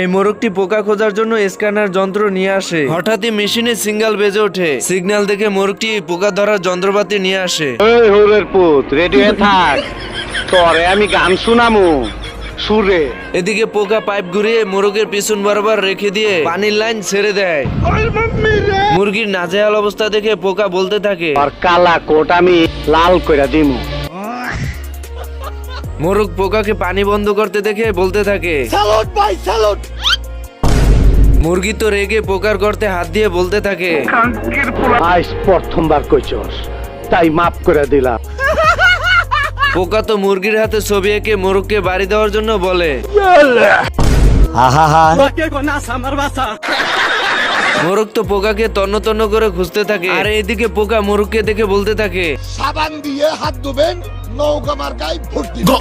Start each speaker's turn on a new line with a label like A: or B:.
A: এই মোরগটি পোকা খোঁজার জন্য স্ক্যানার যন্ত্র নিয়ে আসে। হঠাৎই মেশিনে সিগন্যাল বেজে ওঠে। সিগন্যাল দেখে মোরগটি পোকা ধরার যন্ত্রপাতি নিয়ে আসে।
B: ওই হোরের পুত রেডি হয়ে থাক, তোরে আমি গান শুনামু সুরে।
A: এদিকে পোকা পাইপ ঘুরিয়ে মোরগের পিছন বরাবর রেখে দিয়ে পানির লাইন ছেড়ে দেয়। মুরগির নাজেহাল অবস্থা দেখে পোকা বলতে থাকে,
B: আর কালা কোট আমি লাল কইরা দিমু।
A: মোরগ পোকাকে পানি বন্ধ করতে দেখে বলতে থাকে,
C: স্যালুট ভাই স্যালুট।
A: মুরগি তো রেগে পোকার গর্তে হাত দিয়ে বলতে থাকে,
B: আজ প্রথমবার কইছস তাই মাফ করে দিলাম।
A: পোকা তো মুরগির হাতে ছবি এঁকে মোরগকে বাড়ি দেওয়ার জন্য বলে। মোরগ তো পোকাকে তন্ন তন্ন করে খুঁজতে থাকে, আর এদিকে পোকা মোরগকে দেখে বলতে থাকে,
C: সাবান দিয়ে হাত ধুবেন, নৌকা মার্কায় ভোট দিবেন।